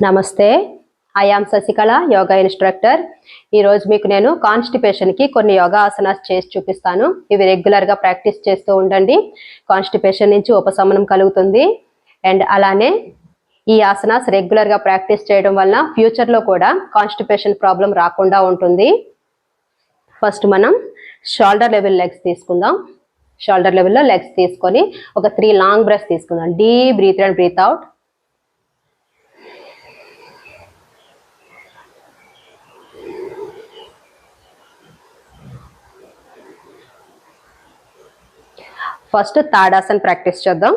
నమస్తే, I am Sasikala, yoga instructor. ఈరోజు మీకు నేను కాన్స్టిపేషన్కి కొన్ని యోగాసనాస్ చేసి చూపిస్తాను. ఇవి రెగ్యులర్గా ప్రాక్టీస్ చేస్తూ ఉండండి. కాన్స్టిపేషన్ నుంచి ఉపశమనం కలుగుతుంది. అండ్ అలానే ఈ ఆసనాస్ రెగ్యులర్గా ప్రాక్టీస్ చేయడం వల్ల ఫ్యూచర్లో కూడా కాన్స్టిపేషన్ ప్రాబ్లం రాకుండా ఉంటుంది. ఫస్ట్ మనం షోల్డర్ లెవెల్ లెగ్స్ తీసుకుందాం. షోల్డర్ లెవెల్లో లెగ్స్ తీసుకొని ఒక 3 లాంగ్ బ్రెత్స్ తీసుకుందాం. Deep breath and breathe out. First Tadasana practice చేద్దాం.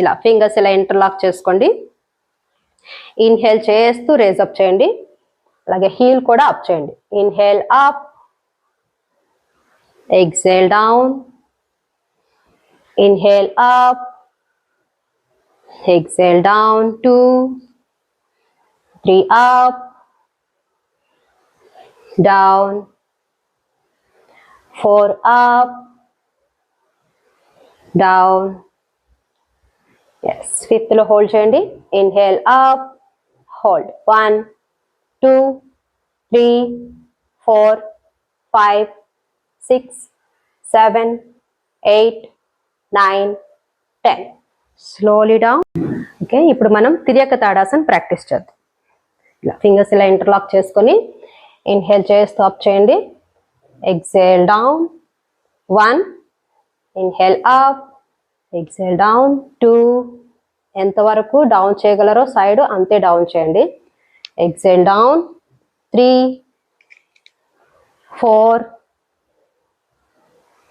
ఇలా ఫింగర్స్ ఇలా ఇంటర్లాక్ చేసుకోండి. ఇన్హేల్ చేస్తూ రేజ్ అప్ చేయండి. అలాగే హీల్ కూడా అప్ చేయండి. Inhale up, exhale down, inhale up, exhale down, 2, 3 up, down, 4 up, down. Yes, fifth లో హోల్డ్ చేయండి. Inhale up, hold 1, 2, 3, 4, 5, 6, 7, 8, 9, 10. Slowly down. Okay, ఇప్పుడు మనం తిర్యక తాడాసన్ ప్రాక్టీస్ చేద్దాం. ఇలా ఫింగర్స్ ఇలా ఇంటర్లాక్ చేసుకొని ఇన్హేల్ చేస్తూ అప్ చేయండి. Exhale down, 1, inhale up, exhale down, 2, ఎంతవరకు డౌన్ చేయగలరో సైడ్ అంతే డౌన్ చేయండి. Exhale down, 3, 4,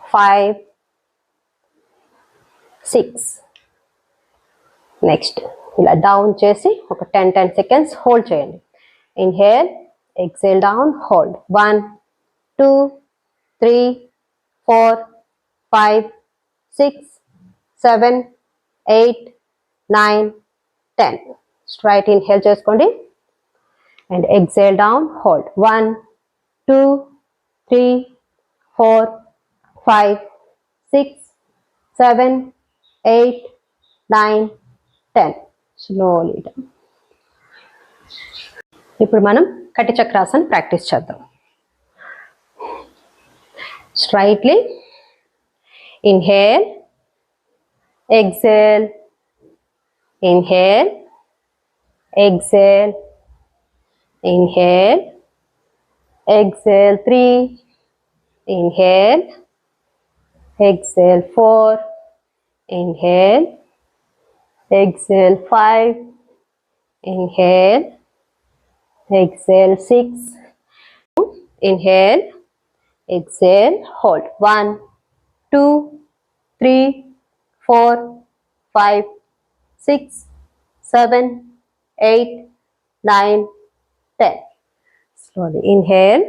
5, 6. నెక్స్ట్ ఇలా డౌన్ చేసి ఒక 10 సెకండ్స్ హోల్డ్ చేయండి. Inhale, exhale down, hold 1, 2, 3, 4, 5, 6, 7, 8, 9, 10. Straight inhale చేసుకోండి. And exhale down, hold 1, 2, 3, 4, 5, 6, 7, 8, 9, 10. Slowly down. ఇప్పుడు మనం కటి చక్రాసన్ ప్రాక్టీస్ చేద్దాం. Straightly inhale, exhale, inhale, exhale, inhale, exhale 3, inhale, exhale 4, inhale, exhale 5, inhale, exhale 6, inhale, exhale, hold 1, 2, 3, 4, 5, 6, 7, 8, 9, 10. Slowly inhale,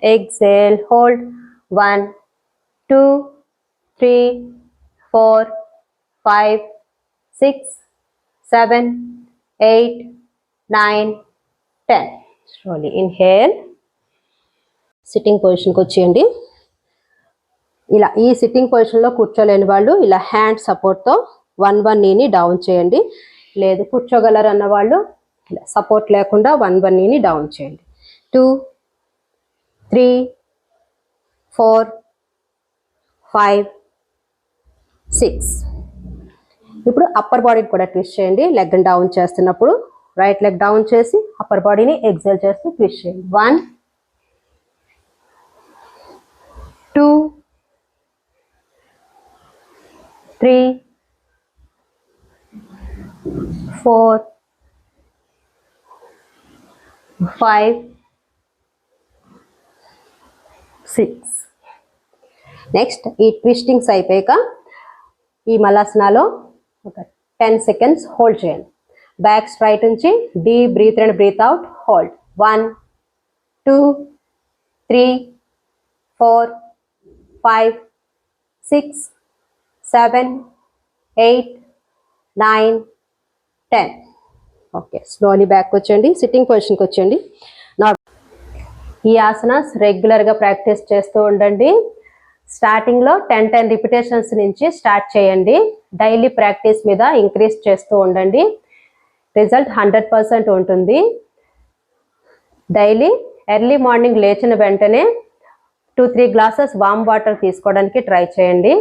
exhale, hold 1, 2, 3, 4, 5, 6, 7, 8, 9, 10. Slowly inhale. Sitting పొజిషన్కి వచ్చేయండి. ఇలా ఈ sitting పొజిషన్లో కూర్చోలేని వాళ్ళు ఇలా హ్యాండ్ సపోర్ట్తో 1 నీని డౌన్ చేయండి. లేదు కూర్చోగలరు అన్న వాళ్ళు ఇలా సపోర్ట్ లేకుండా 1 నీని డౌన్ చేయండి. 2, 3, 4, 5, 6. ఇప్పుడు అప్పర్ బాడీని కూడా ట్విస్ట్ చేయండి. లెగ్ డౌన్ చేస్తున్నప్పుడు రైట్ లెగ్ డౌన్ చేసి అప్పర్ బాడీని ఎక్సేల్ చేస్తూ ట్విస్ట్ చేయండి. 1, 2, 3, 4, 5, 6. నెక్స్ట్ ఈ ట్విస్టింగ్స్ అయిపోయాక ఈ మలాసనాలో ఒక 10 సెకండ్స్ హోల్డ్ చేయండి. బ్యాక్ స్ట్రైట్ నుంచి deep breath and breathe out, hold 1, 2, 3, 4, 5, 6, 7, 8, 9, 10. Okay, slowly back వచ్చేయండి. సిట్టింగ్ పొజిషన్కి వచ్చేయండి. ఈ ఆసనాస్ రెగ్యులర్గా ప్రాక్టీస్ చేస్తూ ఉండండి. స్టార్టింగ్లో 10 రిపిటేషన్స్ నుంచి స్టార్ట్ చేయండి. డైలీ ప్రాక్టీస్ మీద ఇంక్రీజ్ చేస్తూ ఉండండి. రిజల్ట్ 100% ఉంటుంది. డైలీ ఎర్లీ మార్నింగ్ లేచిన వెంటనే 2-3 గ్లాసెస్ వామ్ వాటర్ తీసుకోవడానికి ట్రై చేయండి.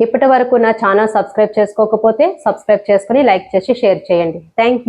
ఇప్పటి వరకు నా ఛానల్ సబ్స్క్రైబ్ చేసుకోకపోతే సబ్స్క్రైబ్ చేసుకుని లైక్ చేసి షేర్ చేయండి. Thank you.